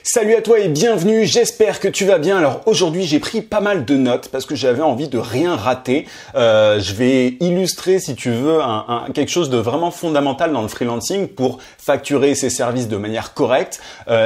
Salut à toi et bienvenue, j'espère que tu vas bien. Alors aujourd'hui j'ai pris pas mal de notes parce que j'avais envie de rien rater. Je vais illustrer si tu veux quelque chose de vraiment fondamental dans le freelancing pour facturer ses services de manière correcte.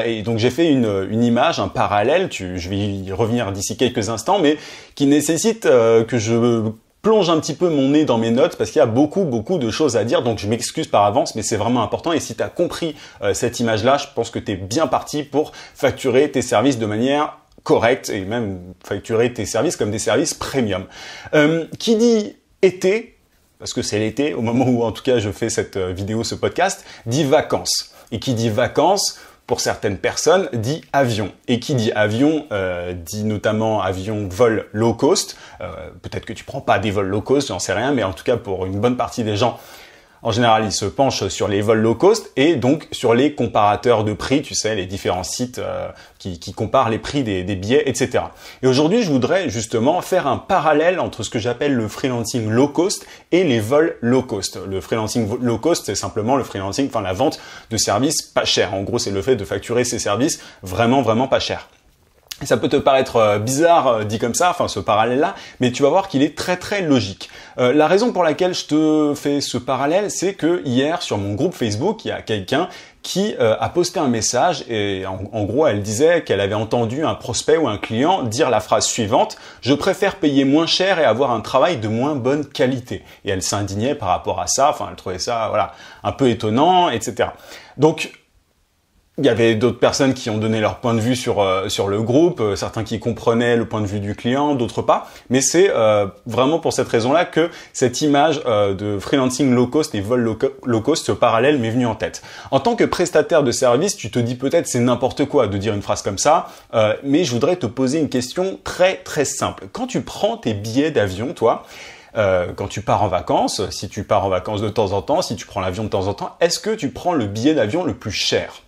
Et donc j'ai fait une image, un parallèle, je vais y revenir d'ici quelques instants, mais qui nécessite que je plonge un petit peu mon nez dans mes notes parce qu'il y a beaucoup de choses à dire, donc je m'excuse par avance, mais c'est vraiment important. Et si tu as compris cette image-là, je pense que tu es bien parti pour facturer tes services de manière correcte et même facturer tes services comme des services premium. Qui dit été, parce que c'est l'été, au moment où en tout cas je fais cette vidéo, ce podcast, dit vacances. Et qui dit vacances, pour certaines personnes, dit avion. Et qui dit avion, dit notamment avion vol low cost. Peut-être que tu prends pas des vols low cost, j'en sais rien, mais en tout cas pour une bonne partie des gens, en général, ils se penchent sur les vols low cost et donc sur les comparateurs de prix, tu sais, les différents sites qui comparent les prix des billets, etc. Et aujourd'hui, je voudrais justement faire un parallèle entre ce que j'appelle le freelancing low cost et les vols low cost. Le freelancing low cost, c'est simplement le freelancing, enfin la vente de services pas chers. En gros, c'est le fait de facturer ces services vraiment pas chers. Ça peut te paraître bizarre dit comme ça, enfin ce parallèle-là, mais tu vas voir qu'il est très logique. La raison pour laquelle je te fais ce parallèle, c'est que hier sur mon groupe Facebook, il y a quelqu'un qui a posté un message et en gros elle disait qu'elle avait entendu un prospect ou un client dire la phrase suivante: je préfère payer moins cher et avoir un travail de moins bonne qualité. Et elle s'indignait par rapport à ça, enfin elle trouvait ça voilà un peu étonnant, etc. Donc il y avait d'autres personnes qui ont donné leur point de vue sur le groupe, certains qui comprenaient le point de vue du client, d'autres pas. Mais c'est vraiment pour cette raison-là que cette image de freelancing low cost et vol low cost, ce parallèle m'est venu en tête. En tant que prestataire de service, tu te dis peut-être c'est n'importe quoi de dire une phrase comme ça, mais je voudrais te poser une question très simple. Quand tu prends tes billets d'avion, toi, quand tu pars en vacances, si tu pars en vacances de temps en temps, si tu prends l'avion de temps en temps, est-ce que tu prends le billet d'avion le plus cher ?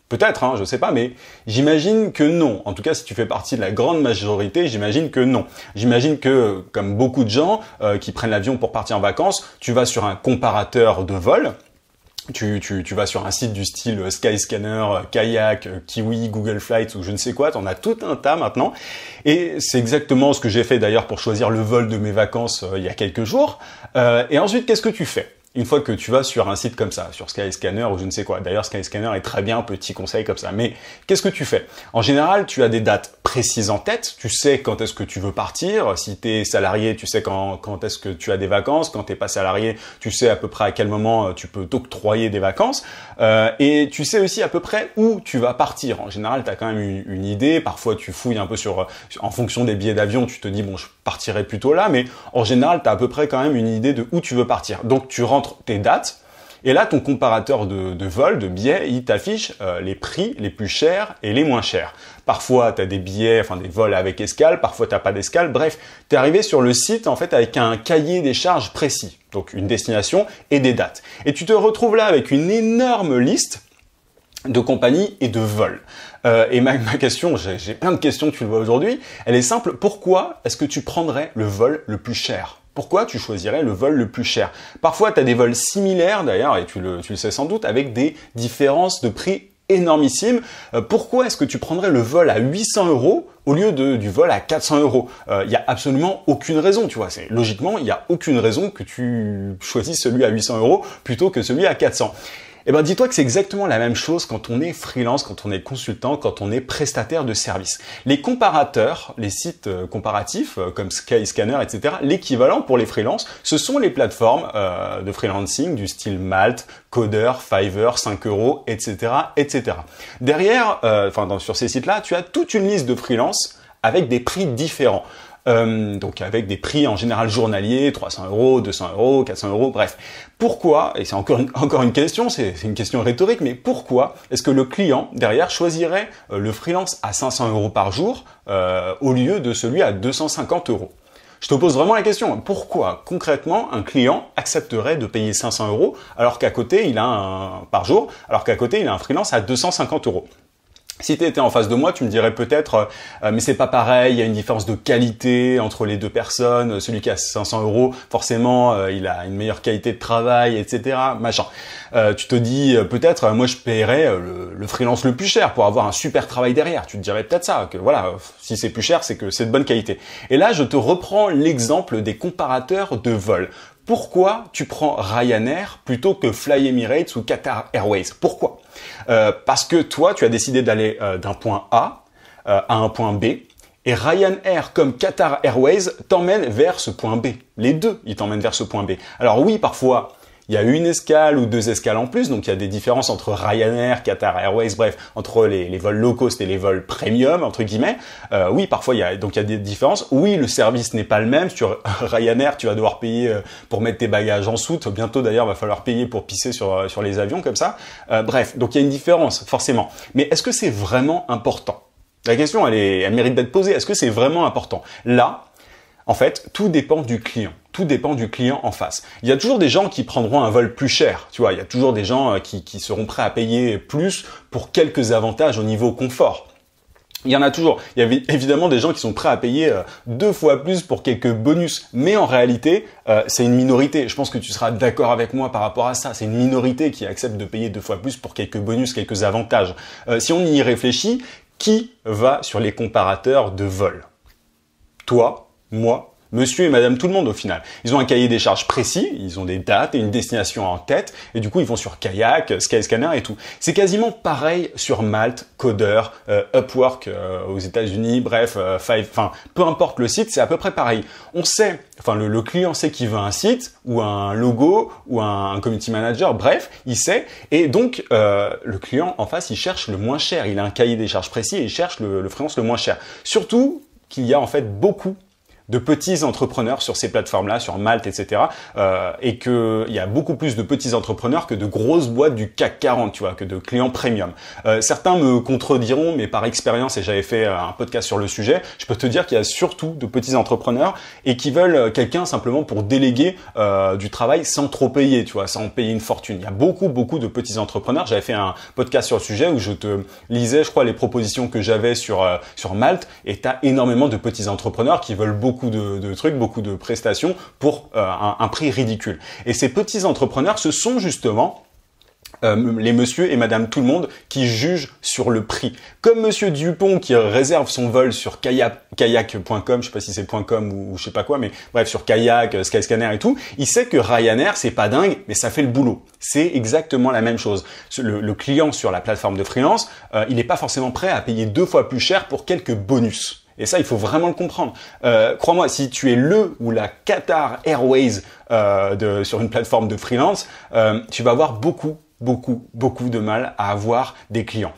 Peut-être, hein, je sais pas, mais j'imagine que non. En tout cas, si tu fais partie de la grande majorité, j'imagine que non. J'imagine que, comme beaucoup de gens qui prennent l'avion pour partir en vacances, tu vas sur un comparateur de vol. Tu vas sur un site du style Skyscanner, Kayak, Kiwi, Google Flights ou je ne sais quoi, tu en as tout un tas maintenant. Et c'est exactement ce que j'ai fait d'ailleurs pour choisir le vol de mes vacances il y a quelques jours. Et ensuite, qu'est-ce que tu fais ? Une fois que tu vas sur un site comme ça, sur Skyscanner ou je ne sais quoi. D'ailleurs, Skyscanner est très bien, petit conseil comme ça. Mais qu'est-ce que tu fais ? En général, tu as des dates précises en tête. Tu sais quand est-ce que tu veux partir. Si tu es salarié, tu sais quand est-ce que tu as des vacances. Quand tu n'es pas salarié, tu sais à peu près à quel moment tu peux t'octroyer des vacances. Et tu sais aussi à peu près où tu vas partir. En général, tu as quand même une idée. Parfois, tu fouilles un peu en fonction des billets d'avion. Tu te dis, bon, je partirai plutôt là. Mais en général, tu as à peu près quand même une idée de où tu veux partir. Donc, tu rentres tes dates, et là ton comparateur de vol, de billets, il t'affiche les prix les plus chers et les moins chers. Parfois tu as des billets, enfin des vols avec escale, parfois tu n'as pas d'escale, bref, tu es arrivé sur le site en fait avec un cahier des charges précis, donc une destination et des dates. Et tu te retrouves là avec une énorme liste de compagnies et de vols. Et ma question, j'ai plein de questions, tu le vois aujourd'hui, elle est simple: pourquoi est-ce que tu prendrais le vol le plus cher ? Pourquoi tu choisirais le vol le plus cher ? Parfois, tu as des vols similaires d'ailleurs, et tu le sais sans doute, avec des différences de prix énormissimes. Pourquoi est-ce que tu prendrais le vol à 800 € au lieu du vol à 400 €? Il y a absolument aucune raison, tu vois. Logiquement, il n'y a aucune raison que tu choisisses celui à 800 € plutôt que celui à 400. Eh ben, dis-toi que c'est exactement la même chose quand on est freelance, quand on est consultant, quand on est prestataire de service. Les comparateurs, les sites comparatifs comme Skyscanner, etc., l'équivalent pour les freelances, ce sont les plateformes de freelancing du style Malt, Coder, Fiverr, 5 €, etc., etc. Derrière, sur ces sites-là, tu as toute une liste de freelances avec des prix différents. Donc avec des prix en général journaliers, 300 €, 200 €, 400 €, bref. Pourquoi, et c'est encore une question, c'est une question rhétorique, mais pourquoi est-ce que le client derrière choisirait le freelance à 500 € par jour au lieu de celui à 250 €? Je te pose vraiment la question, pourquoi concrètement un client accepterait de payer 500 € alors qu'à côté il a par jour, alors qu'à côté il a un freelance à 250 €? Si tu étais en face de moi, tu me dirais peut-être mais c'est pas pareil, il y a une différence de qualité entre les deux personnes, celui qui a 500 euros, forcément, il a une meilleure qualité de travail, etc. Machin. Tu te dis peut-être, moi je paierais le freelance le plus cher pour avoir un super travail derrière. Tu te dirais peut-être ça, que voilà, si c'est plus cher, c'est que c'est de bonne qualité. Et là, je te reprends l'exemple des comparateurs de vol. Pourquoi tu prends Ryanair plutôt que Fly Emirates ou Qatar Airways? Pourquoi? Parce que toi, tu as décidé d'aller d'un point A à un point B, et Ryanair comme Qatar Airways t'emmène vers ce point B. Les deux, ils t'emmènent vers ce point B. Alors oui, parfois, il y a une escale ou deux escales en plus, donc il y a des différences entre Ryanair, Qatar Airways, bref, entre les vols low cost et les vols premium, entre guillemets. Oui, parfois, il y a des différences. Oui, le service n'est pas le même. Sur Ryanair, tu vas devoir payer pour mettre tes bagages en soute. Bientôt, d'ailleurs, il va falloir payer pour pisser sur les avions, comme ça. Bref, donc il y a une différence, forcément. Mais est-ce que c'est vraiment important? La question, elle mérite d'être posée. Est-ce que c'est vraiment important? Là, en fait, tout dépend du client. Tout dépend du client en face. Il y a toujours des gens qui prendront un vol plus cher. Tu vois, il y a toujours des gens qui seront prêts à payer plus pour quelques avantages au niveau confort. Il y en a toujours. Il y a évidemment des gens qui sont prêts à payer 2 fois plus pour quelques bonus. Mais en réalité, c'est une minorité. Je pense que tu seras d'accord avec moi par rapport à ça. C'est une minorité qui accepte de payer 2 fois plus pour quelques bonus, quelques avantages. Si on y réfléchit, qui va sur les comparateurs de vol? Toi, moi, monsieur et madame tout le monde au final. Ils ont un cahier des charges précis, ils ont des dates et une destination en tête, et du coup ils vont sur Kayak, Skyscanner et tout. C'est quasiment pareil sur Malte, Coder, Upwork aux États-Unis, bref, peu importe le site, c'est à peu près pareil. On sait, le client sait qu'il veut un site ou un logo ou un community manager, bref, il sait, et donc le client en face il cherche le moins cher. Il a un cahier des charges précis et il cherche le freelance le moins cher. Surtout qu'il y a en fait beaucoup de petits entrepreneurs sur ces plateformes-là, sur Malte, etc. Et qu'il y a beaucoup plus de petits entrepreneurs que de grosses boîtes du CAC 40, tu vois, que de clients premium. Certains me contrediront, mais par expérience, et j'avais fait un podcast sur le sujet, je peux te dire qu'il y a surtout de petits entrepreneurs et qui veulent quelqu'un simplement pour déléguer du travail sans trop payer, tu vois, sans payer une fortune. Il y a beaucoup de petits entrepreneurs. J'avais fait un podcast sur le sujet où je te lisais, je crois, les propositions que j'avais sur Malte, et tu as énormément de petits entrepreneurs qui veulent beaucoup de trucs, beaucoup de prestations pour un prix ridicule. Et ces petits entrepreneurs, ce sont justement les monsieur et madame tout le monde qui jugent sur le prix. Comme monsieur Dupont qui réserve son vol sur kayak.com, je sais pas si c'est .com ou je sais pas quoi, mais bref, sur Kayak, Skyscanner et tout, il sait que Ryanair, c'est pas dingue, mais ça fait le boulot. C'est exactement la même chose. Le client sur la plateforme de freelance, il n'est pas forcément prêt à payer 2 fois plus cher pour quelques bonus. Et ça, il faut vraiment le comprendre. Crois-moi, si tu es le ou la Qatar Airways sur une plateforme de freelance, tu vas avoir beaucoup de mal à avoir des clients.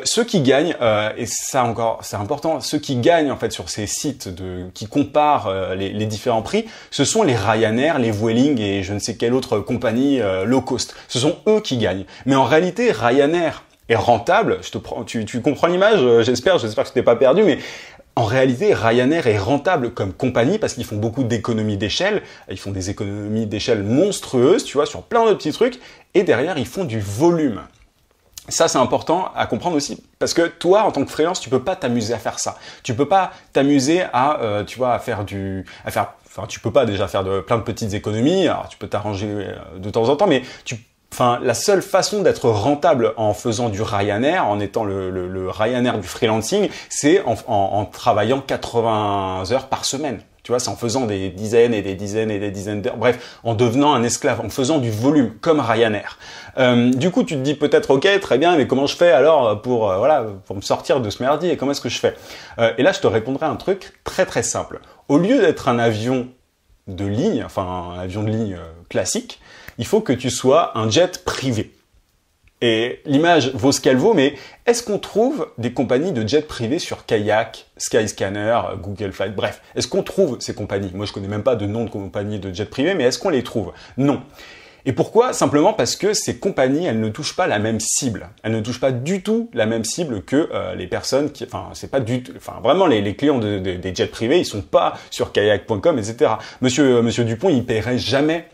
Ceux qui gagnent, et ça encore, c'est important, ceux qui gagnent en fait sur ces sites qui comparent les différents prix, ce sont les Ryanair, les Vueling et je ne sais quelle autre compagnie low cost. Ce sont eux qui gagnent. Mais en réalité, Ryanair est rentable. Tu comprends l'image, j'espère que tu t'es pas perdu, mais en réalité, Ryanair est rentable comme compagnie parce qu'ils font beaucoup d'économies d'échelle. Ils font des économies d'échelle monstrueuses, tu vois, sur plein de petits trucs. Et derrière, ils font du volume. Ça, c'est important à comprendre aussi parce que toi, en tant que freelance, tu peux pas t'amuser à faire ça. Tu peux pas t'amuser à, tu peux pas déjà faire plein de petites économies. Alors, tu peux t'arranger de temps en temps, mais la seule façon d'être rentable en faisant du Ryanair, en étant le Ryanair du freelancing, c'est en travaillant 80 heures par semaine. Tu vois, c'est en faisant des dizaines et des dizaines et des dizaines d'heures. Bref, en devenant un esclave, en faisant du volume, comme Ryanair. Du coup, tu te dis peut-être, ok, très bien, mais comment je fais alors pour me sortir de ce merdier? Comment est-ce que je fais? Et là, je te répondrai un truc très très simple. Au lieu d'être un avion de ligne, un avion de ligne classique, il faut que tu sois un jet privé. Et l'image vaut ce qu'elle vaut, mais est-ce qu'on trouve des compagnies de jets privés sur Kayak, Skyscanner, Google Flight, bref, est-ce qu'on trouve ces compagnies? Moi, je connais même pas de nom de compagnies de jets privés, mais est-ce qu'on les trouve? Non. Et pourquoi? Simplement parce que ces compagnies, elles ne touchent pas la même cible. Elles ne touchent pas du tout la même cible que les personnes c'est pas du tout, vraiment les clients des jets privés, ils sont pas sur kayak.com, etc. Monsieur Dupont, il paierait jamais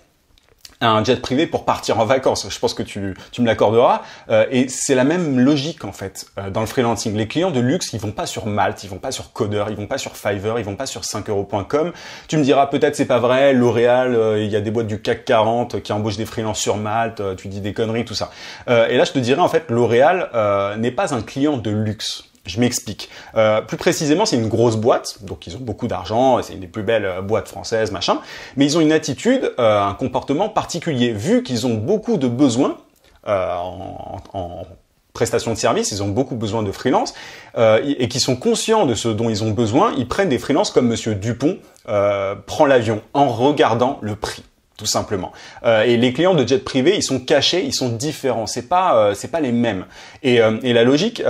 un jet privé pour partir en vacances. Je pense que tu me l'accorderas. Et c'est la même logique en fait dans le freelancing. Les clients de luxe, ils vont pas sur Malte, ils vont pas sur Coder, ils vont pas sur Fiverr, ils vont pas sur 5euros.com. Tu me diras peut-être c'est pas vrai, L'Oréal, il y a des boîtes du CAC 40 qui embauchent des freelances sur Malte, tu dis des conneries, tout ça. Et là je te dirais en fait, L'Oréal n'est pas un client de luxe. Je m'explique. Plus précisément, c'est une grosse boîte, donc ils ont beaucoup d'argent, c'est une des plus belles boîtes françaises, machin, mais ils ont une attitude, un comportement particulier. Vu qu'ils ont beaucoup de besoins en prestation de services, ils ont beaucoup besoin de freelance, et qui sont conscients de ce dont ils ont besoin, ils prennent des freelances comme Monsieur Dupont prend l'avion en regardant le prix. Tout simplement. Et les clients de jet privé, ils sont cachés, ils sont différents. C'est pas les mêmes. Et la logique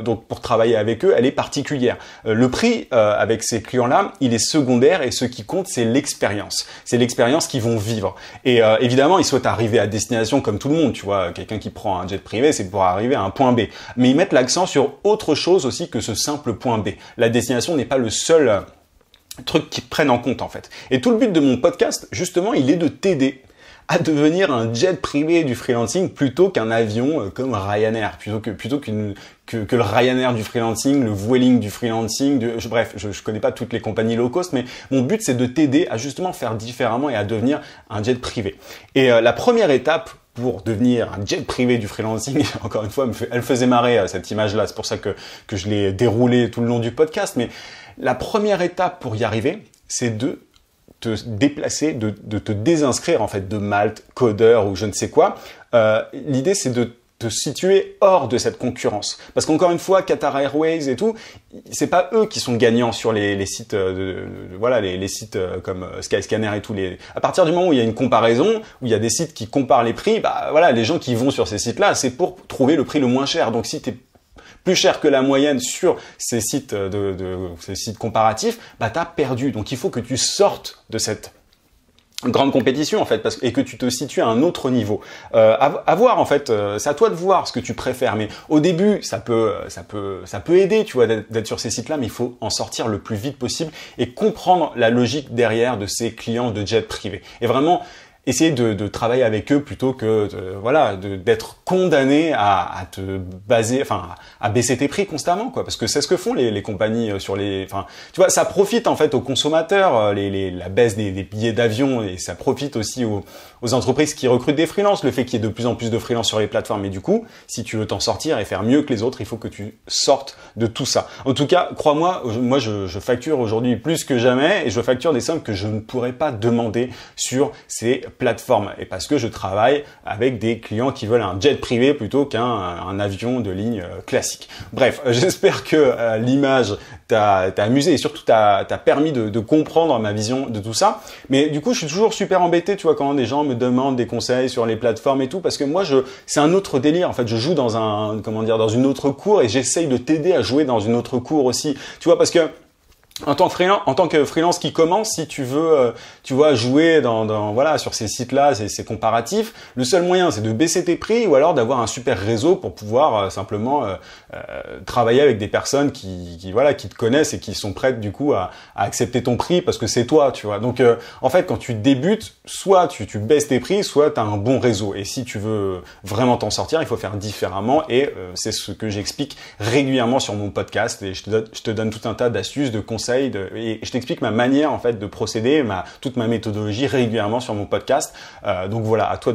donc pour travailler avec eux, elle est particulière. Le prix avec ces clients-là, il est secondaire et ce qui compte, c'est l'expérience. C'est l'expérience qu'ils vont vivre. Et évidemment, ils souhaitent arriver à destination comme tout le monde. Tu vois, quelqu'un qui prend un jet privé, c'est pour arriver à un point B. Mais ils mettent l'accent sur autre chose aussi que ce simple point B. La destination n'est pas le seul truc qu'ils prennent en compte en fait. Et tout le but de mon podcast, justement, il est de t'aider à devenir un jet privé du freelancing plutôt qu'un avion comme Ryanair, plutôt que le Ryanair du freelancing, le Vueling du freelancing, bref, je connais pas toutes les compagnies low cost, mais mon but c'est de t'aider à justement faire différemment et à devenir un jet privé. Et la première étape pour devenir un jet privé du freelancing, encore une fois, elle faisait marrer cette image-là, c'est pour ça que je l'ai déroulée tout le long du podcast, mais la première étape pour y arriver, c'est de te déplacer, de te désinscrire en fait de Malte, Coder ou je ne sais quoi. L'idée c'est de te situer hors de cette concurrence. Parce qu'encore une fois, Qatar Airways et tout, c'est pas eux qui sont gagnants sur les sites voilà, les sites comme Skyscanner et tout. À partir du moment où il y a une comparaison, où il y a des sites qui comparent les prix, bah voilà, les gens qui vont sur ces sites-là, c'est pour trouver le prix le moins cher. Donc si tu es plus cher que la moyenne sur ces sites ces sites comparatifs, bah t'as perdu. Donc il faut que tu sortes de cette grande compétition en fait, et que tu te situes à un autre niveau. À voir en fait, c'est à toi de voir ce que tu préfères. Mais au début, ça peut aider, tu vois, d'être sur ces sites-là, mais il faut en sortir le plus vite possible et comprendre la logique derrière de ces clients de jet privé. Et vraiment essayer de travailler avec eux plutôt que voilà, d'être condamné à te baser, enfin à baisser tes prix constamment, quoi, parce que c'est ce que font les compagnies sur enfin tu vois, ça profite en fait aux consommateurs, la baisse des billets d'avion, et ça profite aussi aux entreprises qui recrutent des freelances, le fait qu'il y ait de plus en plus de freelances sur les plateformes. Et du coup, si tu veux t'en sortir et faire mieux que les autres, il faut que tu sortes de tout ça. En tout cas, crois-moi, moi je facture aujourd'hui plus que jamais, et je facture des sommes que je ne pourrais pas demander sur ces plateforme, et parce que je travaille avec des clients qui veulent un jet privé plutôt qu'un avion de ligne classique. Bref, j'espère que l'image t'a amusé et surtout t'a permis de comprendre ma vision de tout ça. Mais du coup, je suis toujours super embêté, tu vois, quand des gens me demandent des conseils sur les plateformes et tout, parce que moi, c'est un autre délire. En fait, je joue dans dans une autre cour, et j'essaye de t'aider à jouer dans une autre cour aussi. Tu vois, parce que en tant que freelance qui commence, si tu veux, tu vois, jouer voilà, sur ces sites-là, ces comparatifs, le seul moyen, c'est de baisser tes prix ou alors d'avoir un super réseau pour pouvoir simplement travailler avec des personnes qui voilà, qui te connaissent et qui sont prêtes du coup à accepter ton prix parce que c'est toi, tu vois. Donc en fait, quand tu débutes, soit tu baisses tes prix, soit tu as un bon réseau. Et si tu veux vraiment t'en sortir, il faut faire différemment, et c'est ce que j'explique régulièrement sur mon podcast, et je te donne tout un tas d'astuces, de conseils, et je t'explique ma manière en fait de procéder, toute ma méthodologie régulièrement sur mon podcast. Donc voilà, à toi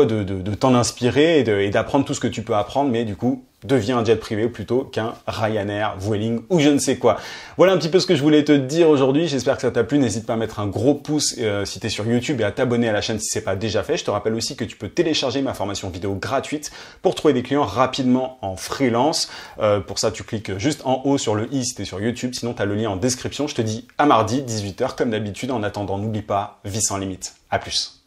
de t'en inspirer et d'apprendre tout ce que tu peux apprendre, mais du coup, deviens un jet privé plutôt qu'un Ryanair, Vueling ou je ne sais quoi. Voilà un petit peu ce que je voulais te dire aujourd'hui. J'espère que ça t'a plu. N'hésite pas à mettre un gros pouce si tu es sur YouTube, et à t'abonner à la chaîne si c'est pas déjà fait. Je te rappelle aussi que tu peux télécharger ma formation vidéo gratuite pour trouver des clients rapidement en freelance. Pour ça, tu cliques juste en haut sur le i si tu es sur YouTube. Sinon, tu as le lien en description. Je te dis à mardi, 18 h comme d'habitude. En attendant, n'oublie pas, vie sans limite. À plus.